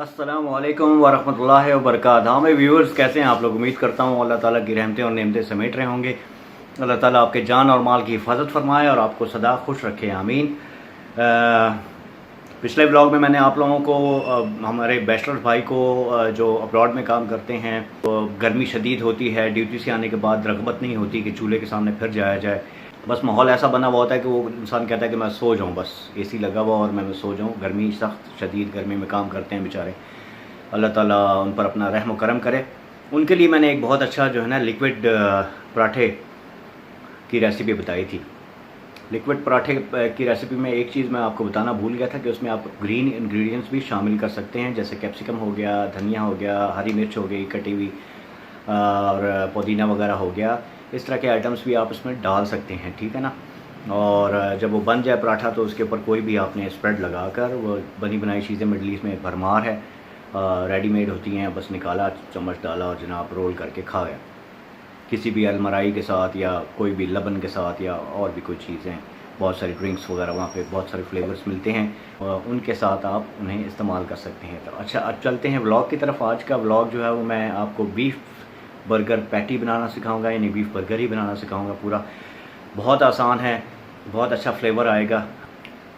अस्सलामुअलैकुम वरहमतुल्लाहि वबरकातुहू। हाँ मेरे व्यूअर्स, कैसे हैं आप लोग? उम्मीद करता हूँ अल्लाह ताला की रहमतें और नेमतें समेट रहे होंगे। अल्लाह ताला आपके जान और माल की हिफाजत फरमाए और आपको सदा खुश रखे, आमीन। पिछले ब्लॉग में मैंने आप लोगों को हमारे बैचलर भाई को जो अब्रॉड में काम करते हैं, तो गर्मी शदीद होती है, ड्यूटी से आने के बाद रग़बत नहीं होती कि चूल्हे के सामने फिर जाया जाए। बस माहौल ऐसा बना हुआ होता है कि वो इंसान कहता है कि मैं सो जाऊँ, बस एसी लगा हुआ और मैं सो जाऊँ। गर्मी, सख्त शदीद गर्मी में काम करते हैं बेचारे, अल्लाह ताला उन पर अपना रहम करम करे। उनके लिए मैंने एक बहुत अच्छा जो है ना लिक्विड पराठे की रेसिपी बताई थी। लिक्विड पराठे की रेसिपी में एक चीज़ मैं आपको बताना भूल गया था कि उसमें आप ग्रीन इंग्रेडिएंट्स भी शामिल कर सकते हैं, जैसे कैप्सिकम हो गया, धनिया हो गया, हरी मिर्च हो गई कटी हुई, और पुदीना वगैरह हो गया। इस तरह के आइटम्स भी आप उसमें डाल सकते हैं, ठीक है ना। और जब वो बन जाए पराठा तो उसके ऊपर कोई भी आपने स्प्रेड लगाकर, वो बनी बनाई चीज़ें मिडल ईस्ट में भरमार है, रेडीमेड होती हैं, बस निकाला, चम्मच डाला और जनाब रोल करके खा गया, किसी भी अलमराई के साथ या कोई भी लबन के साथ या और भी कोई चीज़ें, बहुत सारी ड्रिंक्स वगैरह वहाँ पे बहुत सारे फ्लेवर्स मिलते हैं, और उनके साथ आप उन्हें इस्तेमाल कर सकते हैं। तो अच्छा, अब चलते हैं व्लॉग की तरफ। आज का व्लॉग जो है वो मैं आपको बीफ बर्गर पैटी बनाना सिखाऊंगा, यानी बीफ बर्गर ही बनाना सिखाऊंगा पूरा। बहुत आसान है, बहुत अच्छा फ्लेवर आएगा।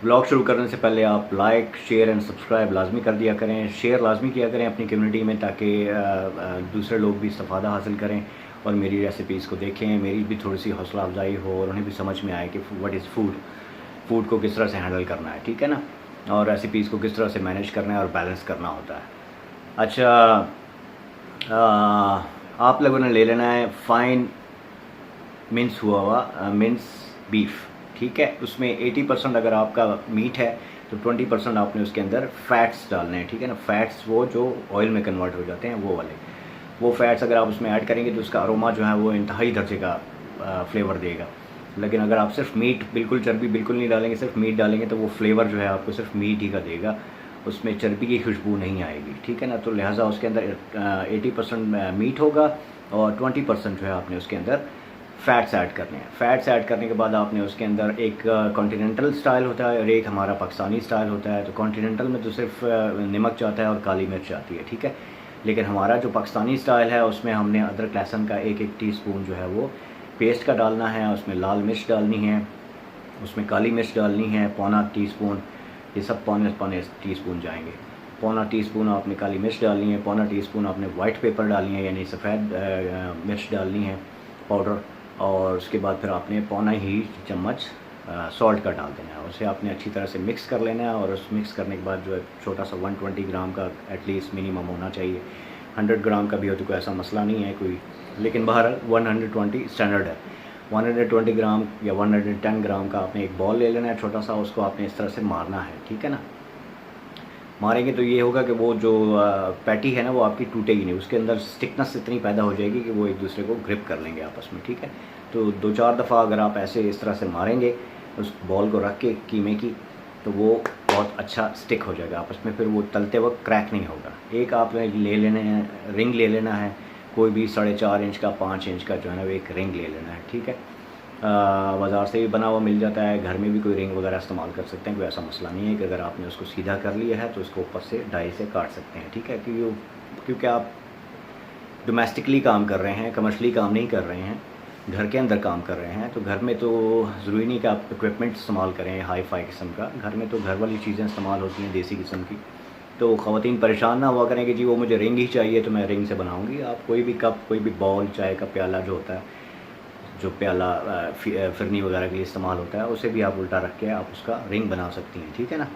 व्लॉग शुरू करने से पहले आप लाइक, शेयर एंड सब्सक्राइब लाजमी कर दिया करें, शेयर लाजमी किया करें अपनी कम्युनिटी में, ताकि दूसरे लोग भी इस्तिफ़ादा हासिल करें और मेरी रेसिपीज़ को देखें, मेरी भी थोड़ी सी हौसला अफजाई हो और उन्हें भी समझ में आए कि व्हाट इज़ फूड को किस तरह से हैंडल करना है, ठीक है ना, और रेसिपीज़ को किस तरह से मैनेज करना है और बैलेंस करना होता है। अच्छा, आप लोगों ने ले लेना है फाइन मिन्स हुआ हुआ मिन्स बीफ, ठीक है। उसमें 80% अगर आपका मीट है तो 20% आपने उसके अंदर फ़ैट्स डालने हैं, ठीक है ना। फ़ैट्स वो जो ऑयल में कन्वर्ट हो जाते हैं, वो वाले, वो फ़ैट्स अगर आप उसमें ऐड करेंगे तो उसका अरोमा जो है वो इंतहाई दर्जे का फ्लेवर देगा। लेकिन अगर आप सिर्फ मीट, बिल्कुल चर्बी बिल्कुल नहीं डालेंगे, सिर्फ मीट डालेंगे, तो वो फ्लेवर जो है आपको सिर्फ मीट ही का देगा, उसमें चर्बी की खुशबू नहीं आएगी, ठीक है ना। तो लिहाजा उसके अंदर 80% मीट होगा और 20% जो है आपने उसके अंदर फ़ैट्स ऐड करने हैं। फ़ैट्स ऐड करने के बाद आपने उसके अंदर एक कॉन्टिनेंटल स्टाइल होता है और एक हमारा पाकिस्तानी स्टाइल होता है। तो कॉन्टिनेंटल में तो सिर्फ नमक जाता है और काली मिर्च आती है, ठीक है। लेकिन हमारा जो पाकिस्तानी स्टाइल है उसमें हमने अदरक लहसुन का एक टीस्पून जो है वो पेस्ट का डालना है, उसमें लाल मिर्च डालनी है, उसमें काली मिर्च डालनी है, पौना टीस्पून, ये सब पौने पौने टीस्पून जाएंगे। पौना टीस्पून आपने काली मिर्च डालनी है, पौना टीस्पून आपने वाइट पेपर डालनी है, यानी सफ़ेद मिर्च डालनी है पाउडर, और उसके बाद फिर आपने पौना ही चम्मच सॉल्ट का डाल देना है। उसे आपने अच्छी तरह से मिक्स कर लेना है, और उस मिक्स करने के बाद जो है छोटा सा 120 ग्राम का एटलीस्ट मिनिमम होना चाहिए। 100 ग्राम का भी हो तो कोई ऐसा मसला नहीं है कोई, लेकिन बहरहाल 120 स्टैंडर्ड है। 120 ग्राम या 110 ग्राम का आपने एक बॉल ले लेना है छोटा सा, उसको आपने इस तरह से मारना है, ठीक है ना। मारेंगे तो ये होगा कि वो जो पैटी है ना वो आपकी टूटेगी नहीं, उसके अंदर स्टिकनेस इतनी पैदा हो जाएगी कि वो एक दूसरे को ग्रिप कर लेंगे आपस में, ठीक है। तो 2-4 दफ़ा अगर आप ऐसे इस तरह से मारेंगे उस बॉल को रख के कीमे की, तो वो बहुत अच्छा स्टिक हो जाएगा आपस में, फिर वो तलते वक्त क्रैक नहीं होगा। एक आपने ले लेने हैं, रिंग ले लेना है, कोई भी 4.5 इंच का, 5 इंच का जो है ना वो एक रिंग ले लेना है, ठीक है। बाज़ार से भी बना हुआ मिल जाता है, घर में भी कोई रिंग वगैरह इस्तेमाल कर सकते हैं, कोई ऐसा मसला नहीं है कि अगर आपने उसको सीधा कर लिया है तो उसको ऊपर से डाई से काट सकते हैं, ठीक है। क्योंकि आप डोमेस्टिकली काम कर रहे हैं, कमर्शली काम नहीं कर रहे हैं, घर के अंदर काम कर रहे हैं, तो घर में तो ज़रूरी नहीं कि आप इक्विपमेंट इस्तेमाल करें हाई फाई किस्म का, घर में तो घर वाली चीज़ें इस्तेमाल होती हैं देसी किस्म की। तो ख़वातीन परेशान ना हुआ करें कि जी वो मुझे रिंग ही चाहिए तो मैं रिंग से बनाऊँगी। आप कोई भी कप, कोई भी बाउल, चाय का प्याला जो होता है, जो प्याला फिरनी वगैरह के लिए इस्तेमाल होता है, उसे भी आप उल्टा रख के आप उसका रिंग बना सकती हैं, ठीक है ना।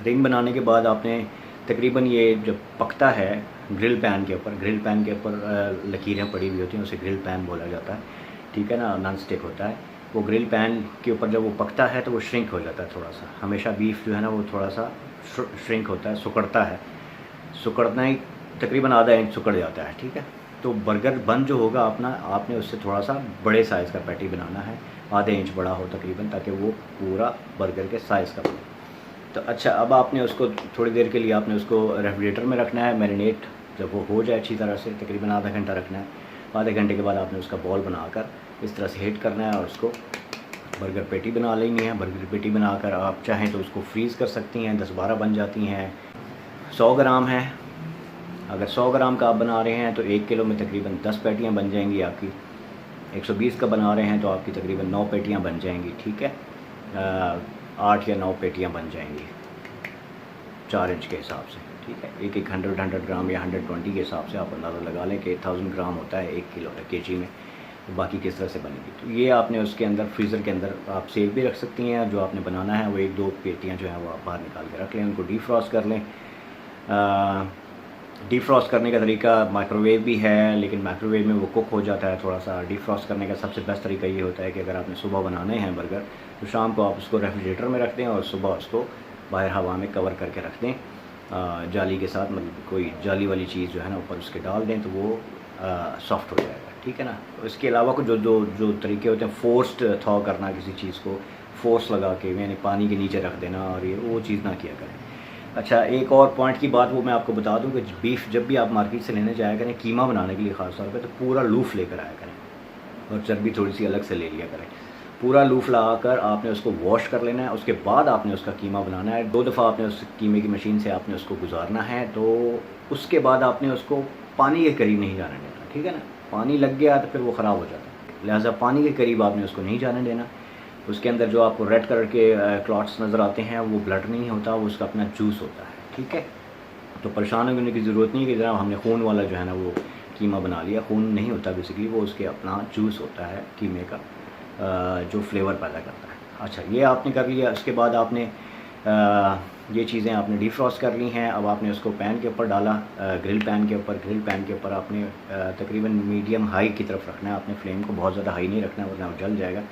रिंग बनाने के बाद आपने तकरीबन ये जब पकता है ग्रिल पैन के ऊपर लकीरें पड़ी हुई होती हैं, उसे ग्रिल पैन बोला जाता है, ठीक है ना, नॉन स्टिक होता है। वो ग्रिल पैन के ऊपर जब वो पकता है तो वो श्रिंक हो जाता है थोड़ा सा। हमेशा बीफ जो है ना वो थोड़ा सा श्रिंक होता है, सुकड़ता है, सुकड़ना ही तकरीबन आधा इंच सुकड़ जाता है, ठीक है। तो बर्गर बन जो होगा अपना, आपने उससे थोड़ा सा बड़े साइज़ का पैटी बनाना है, आधे इंच बड़ा हो तकरीबन, ताकि वो पूरा बर्गर के साइज़ का बने। तो अच्छा, अब आपने उसको थोड़ी देर के लिए आपने उसको रेफ्रिजरेटर में रखना है, मैरिनेट जब वो हो जाए अच्छी तरह से, तकरीबन आधा घंटा रखना है। आधे घंटे के बाद आपने उसका बॉल बनाकर इस तरह से हीट करना है और उसको बर्गर पेटी बना लेनी है। बर्गर पेटी बनाकर आप चाहें तो उसको फ्रीज़ कर सकती हैं, 10-12 बन जाती हैं। 100 ग्राम है। अगर 100 ग्राम का आप बना रहे हैं तो 1 किलो में तकरीबन 10 पेटियाँ बन जाएंगी आपकी। 120 का बना रहे हैं तो आपकी तकरीबन 9 पेटियाँ बन जाएंगी, ठीक है। 8 या 9 पेटियाँ बन जाएंगी 4 इंच के हिसाब से, ठीक है। एक 100 ग्राम या 120 के हिसाब से आप अंदाज़ा लगा लें कि 1000 ग्राम होता है 1 किलो केजी में, तो बाकी किस तरह से बनेगी। तो ये आपने उसके अंदर फ्रीज़र के अंदर आप सेव भी रख सकती हैं। जो आपने बनाना है वो 1-2 पेटियाँ जो है वो आप बाहर निकाल के रख लें, उनको डीफ्रॉस्ट कर लें। डीफ्रॉस्ट करने का तरीका माइक्रोवेव भी है, लेकिन माइक्रोवेव में वो कुक हो जाता है थोड़ा सा। डीफ्रॉस्ट करने का सबसे बेस्ट तरीका ये होता है कि अगर आपने सुबह बनाने हैं बर्गर, तो शाम को आप उसको रेफ्रिजरेटर में रख दें और सुबह उसको बाहर हवा में कवर करके रख दें जाली के साथ, मतलब कोई जाली वाली चीज़ जो है ना ऊपर उसके डाल दें तो वो सॉफ्ट हो जाएगा, ठीक है ना। तो इसके अलावा कुछ जो तरीके होते हैं, फोर्स्ड थॉ करना किसी चीज़ को, फोर्स लगा के यानी पानी के नीचे रख देना, और ये वो चीज़ ना किया करें। अच्छा, एक और पॉइंट की बात वो मैं आपको बता दूं कि बीफ जब भी आप मार्केट से लेने जाया करें कीमा बनाने के लिए ख़ास तौर पे, तो पूरा लूफ लेकर आया करें और चर्बी थोड़ी सी अलग से ले लिया करें। पूरा लूफ लगाकर आपने उसको वॉश कर लेना है, उसके बाद आपने उसका कीमा बनाना है। 2 दफ़ा आपने उस कीमे की मशीन से आपने उसको गुजारना है, तो उसके बाद आपने उसको पानी के करीब नहीं जाने देना, ठीक है ना। पानी लग गया तो फिर वो ख़राब हो जाता है, लिहाजा पानी के करीब आपने उसको नहीं जाने देना। उसके अंदर जो आपको रेड कलर के क्लॉट्स नज़र आते हैं वो ब्लड नहीं होता, वो उसका अपना जूस होता है, ठीक है। तो परेशान होने की ज़रूरत नहीं है कि जनाब हमने खून वाला जो है ना वो कीमा बना लिया। खून नहीं होता बेसिकली, वो उसके अपना जूस होता है कीमे का, जो फ्लेवर पैदा करता है। अच्छा, ये आपने कर लिया। उसके बाद आपने ये चीज़ें आपने डीफ्रॉस्ट कर ली हैं। अब आपने उसको पैन के ऊपर डाला, ग्रिल पैन के ऊपर आपने तकरीबन मीडियम हाई की तरफ रखना है। आपने फ्लेम को बहुत ज़्यादा हाई नहीं रखना वरना वो जल जाएगा।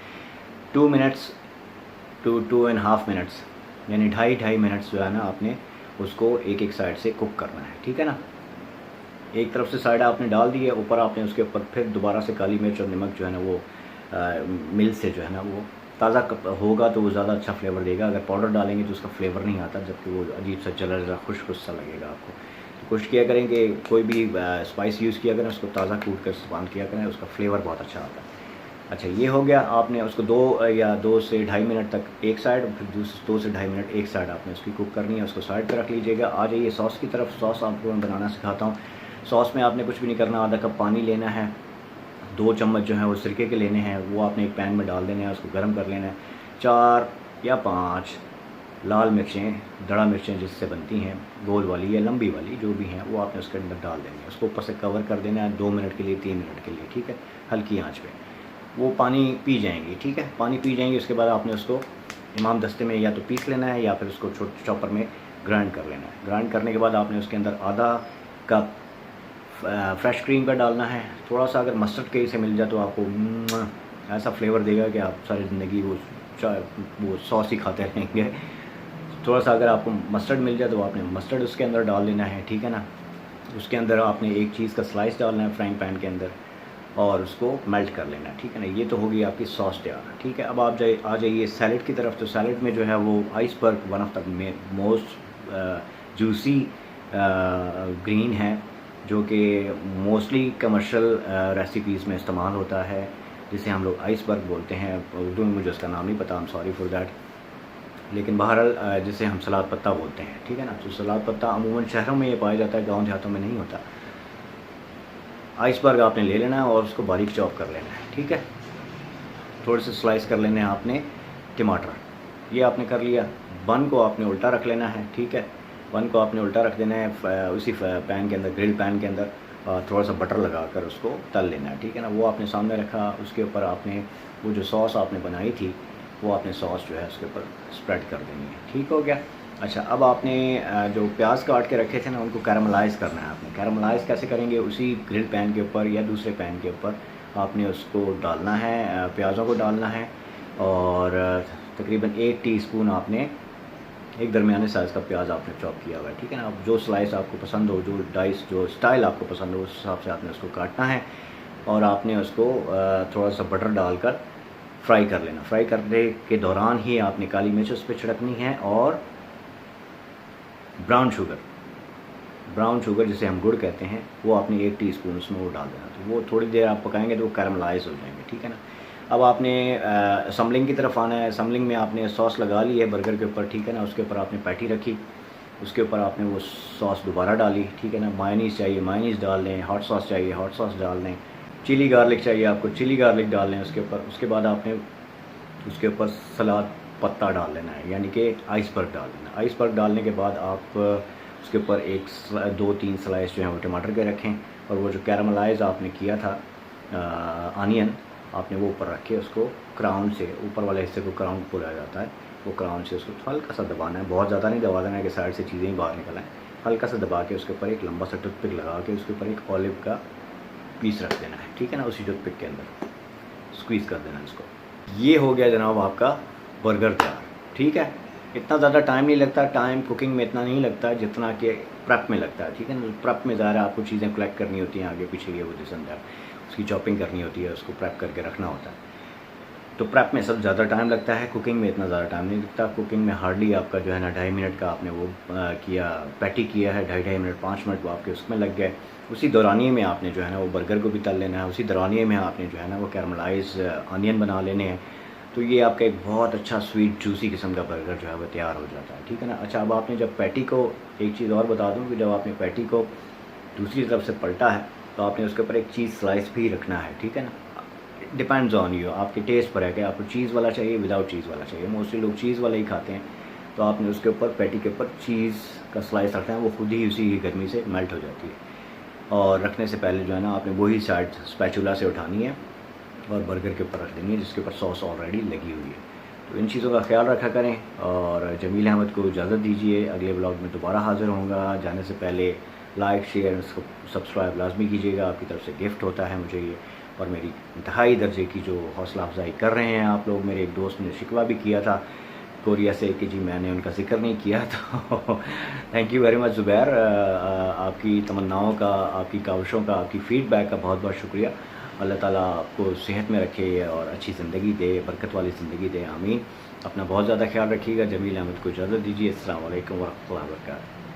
2 मिनट्स टू 2.5 मिनट्स यानी 2.5 मिनट्स जो है ना आपने उसको एक साइड से कुक करना है, ठीक है ना। एक तरफ से साइड आपने डाल दी है, ऊपर आपने उसके ऊपर फिर दोबारा से काली मिर्च और नमक जो है ना वो मिल से जो है ना वो ताज़ा होगा तो वो ज़्यादा अच्छा फ्लेवर देगा। अगर पाउडर डालेंगे तो उसका फ्लेवर नहीं आता, जबकि वो अजीब सा जला जला खुश्क सा लगेगा आपको। तो कोशिश किया करें कि कोई भी स्पाइस यूज़ किया करें उसको ताज़ा कूट कर इस्तेमाल किया करें, उसका फ्लेवर बहुत अच्छा आता है। अच्छा, ये हो गया। आपने उसको 2 से 2.5 मिनट तक एक साइड, फिर 2 से 2.5 मिनट एक साइड आपने उसकी कुक करनी है। उसको साइड पर रख लीजिएगा। आ जाइए सॉस की तरफ। सॉस आपको मैं बनाना सिखाता हूँ। सॉस में आपने कुछ भी नहीं करना, आधा कप पानी लेना है, 2 चम्मच जो है वो सिरके के लेने हैं, वो आपने एक पैन में डाल देना है, उसको गर्म कर लेना है। 4 या 5 लाल मिर्चें, दड़ा मिर्चें जिससे बनती हैं, गोल वाली या लंबी वाली जो भी हैं, वो आपने उसके अंदर डाल देनी है। उसको ऊपर से कवर कर देना है 2 मिनट के लिए, 3 मिनट के लिए, ठीक है, हल्की आंच पे। वो पानी पी जाएंगी, ठीक है, पानी पी जाएंगी। उसके बाद आपने उसको इमाम दस्ते में या तो पीस लेना है या फिर उसको छोटे चॉपर में ग्राइंड कर लेना है। ग्राइंड करने के बाद आपने उसके अंदर आधा कप फ्रेश क्रीम का डालना है। थोड़ा सा अगर मस्टर्ड कहीं से मिल जाए तो आपको ऐसा फ्लेवर देगा कि आप सारी ज़िंदगी वो सॉस ही खाते रहेंगे। थोड़ा सा अगर आपको मस्टर्ड मिल जाए तो आपने मस्टर्ड उसके अंदर डाल देना है, ठीक है ना। उसके अंदर आपने एक चीज़ का स्लाइस डालना है फ्राइंग पैन के अंदर और उसको मेल्ट कर लेना है, ठीक है ना। ये तो होगी आपकी सॉस तैयार, ठीक है। अब आप आ जाइए सैलड की तरफ। तो सैलड में जो है वो iceberg one of the most juicy green है, जो कि मोस्टली कमर्शियल रेसिपीज़ में इस्तेमाल होता है, जिसे हम लोग आइसबर्ग बोलते हैं। उर्दू में मुझे उसका नाम नहीं पता, I am sorry for that, लेकिन बहरहाल जिसे हम सलाद पत्ता बोलते हैं, ठीक है ना। तो सलाद पत्ता अमूमन शहरों में ये पाया जाता है, गाँव देहातों में नहीं होता। आइसबर्ग आपने ले लेना है और उसको बारीक चॉप कर लेना है, ठीक है। थोड़े से स्लाइस कर लेने हैं आपने टमाटर, ये आपने कर लिया। बन को आपने उल्टा रख लेना है, ठीक है। बन को आपने उल्टा रख देना है उसी पैन के अंदर, ग्रिल पैन के अंदर, थोड़ा सा बटर लगाकर उसको तल लेना है, ठीक है ना। वो आपने सामने रखा, उसके ऊपर आपने वो जो सॉस आपने बनाई थी वो आपने सॉस जो है उसके ऊपर स्प्रेड कर देनी है, ठीक हो गया। अच्छा, अब आपने जो प्याज काट के रखे थे ना उनको कैरामलाइज़ करना है। आपने कैरामलाइज़ कैसे करेंगे, उसी ग्रिल पैन के ऊपर या दूसरे पैन के ऊपर आपने उसको डालना है, प्याज़ों को डालना है। और तकरीबन 1 टीस्पून आपने एक दरमियाने साइज़ का प्याज आपने चॉप किया हुआ है, ठीक है ना। अब जो स्लाइस आपको पसंद हो, जो स्टाइल आपको पसंद हो, उस हिसाब से आपने उसको काटना है और आपने उसको थोड़ा सा बटर डालकर फ्राई कर लेना। फ्राई करने के दौरान ही आपने काली मिर्च उस पर छिड़कनी है और ब्राउन शुगर जिसे हम गुड़ कहते हैं, वो आपने 1 टीस्पून उसमें वो डाल देना। तो वो थोड़ी देर आप पकाएंगे तो वो कैरामलाइज़ हो जाएंगे, ठीक है ना। अब आपने असम्बलिंग की तरफ आना है। असम्बलिंग में आपने सॉस लगा ली है बर्गर के ऊपर, ठीक है ना। उसके ऊपर आपने पैटी रखी, उसके ऊपर आपने वो सॉस दोबारा डाली, ठीक है ना। मायोनीज़ चाहिए मायोनीज़ डाल दें, हॉट सॉस चाहिए हॉट सॉस डाल दें, चिली गार्लिक चाहिए आपको चिली गार्लिक डाल दें उसके ऊपर। उसके बाद आपने उसके ऊपर सलाद पत्ता डाल लेना है, यानी कि आइसबर्ग डाल देना। आइसबर्ग डालने के बाद आप उसके ऊपर 2-3 स्लाइस जो हैं वो टमाटर के रखें, और वो जो कैरामलाइज आपने किया था अनियन आपने वो ऊपर रख के उसको क्राउन से, ऊपर वाले हिस्से को क्राउन बोला जाता है, वो क्राउन से उसको हल्का सा दबाना है, बहुत ज़्यादा नहीं दबा देना है कि साइड से चीज़ें ही बाहर निकल आएँ। हल्का सा दबा के उसके ऊपर एक लंबा सा टूथपिक लगा के उसके ऊपर एक ऑलिव का पीस रख देना है, ठीक है ना, उसी टूथपिक के अंदर स्क्वीज़ कर देना इसको। ये हो गया जनाब आपका बर्गर तैयार, ठीक है। इतना ज़्यादा टाइम नहीं लगता, टाइम कुकिंग में इतना नहीं लगता जितना कि प्रेप में लगता है, ठीक है ना। प्रेप में ज़्यादा आपको चीज़ें कलेक्ट करनी होती हैं, आगे पीछे ये वो समझा, उसकी चॉपिंग करनी होती है, उसको प्रेप करके रखना होता है। तो प्रेप में सब ज़्यादा टाइम लगता है, कुकिंग में इतना ज़्यादा टाइम नहीं लगता। कुकिंग में हार्डली आपका जो है ना 2.5 मिनट का आपने वो किया, पैटी किया है, 2.5 मिनट 5 मिनट वो आपके उसमें लग गए। उसी दौरानिए में आपने जो है ना वो बर्गर को भी तल लेना है, उसी दौरानिए में आपने जो है ना वो कैरमलाइज अनियन बना लेने हैं। तो ये आपका एक बहुत अच्छा स्वीट जूसी किस्म का बर्गर जो है वो तैयार हो जाता है, ठीक है ना। अच्छा, अब आपने जब पैटी को, एक चीज़ और बता दूँ कि जब आपने पैटी को दूसरी तरफ से पलटा है तो आपने उसके ऊपर एक चीज़ स्लाइस भी रखना है, ठीक है ना। डिपेंड्स ऑन यू, आपके टेस्ट पर है कि आपको चीज़ वाला चाहिए विदाउट चीज़ वाला चाहिए। मोस्टली लोग चीज़ वाला ही खाते हैं, तो आपने उसके ऊपर पैटी के ऊपर चीज़ का स्लाइस रखना है, वो खुद ही उसी गर्मी से मेल्ट हो जाती है। और रखने से पहले जो है ना आपने वही साइड स्पैचुला से उठानी है और बर्गर के ऊपर रख देनी है जिसके ऊपर सॉस ऑलरेडी लगी हुई है। तो इन चीज़ों का ख्याल रखा करें और जमील अहमद को इजाज़त दीजिए। अगले ब्लॉग में दोबारा हाज़िर होऊंगा। जाने से पहले लाइक शेयर सब्सक्राइब लाजमी कीजिएगा, आपकी तरफ से गिफ्ट होता है मुझे ये, और मेरी इंतहाई दर्जे की जो हौसला अफजाई कर रहे हैं आप लोग। मेरे एक दोस्त ने शिकवा भी किया था कोरिया से कि जी मैंने उनका जिक्र नहीं किया, तो thank you very much Zubair. आपकी तमन्नाओं का, आपकी काविशों का, आपकी फ़ीडबैक का बहुत बहुत शुक्रिया। अल्लाह ताला आपको सेहत में रखे और अच्छी ज़िंदगी दे, बरकत वाली ज़िंदगी दे, आमीन। अपना बहुत ज़्यादा ख्याल रखिएगा। जमील अहमद को इजाज़त दीजिए। अस्सलाम वालेकुम व रहमतुल्लाहि व बरकातहू।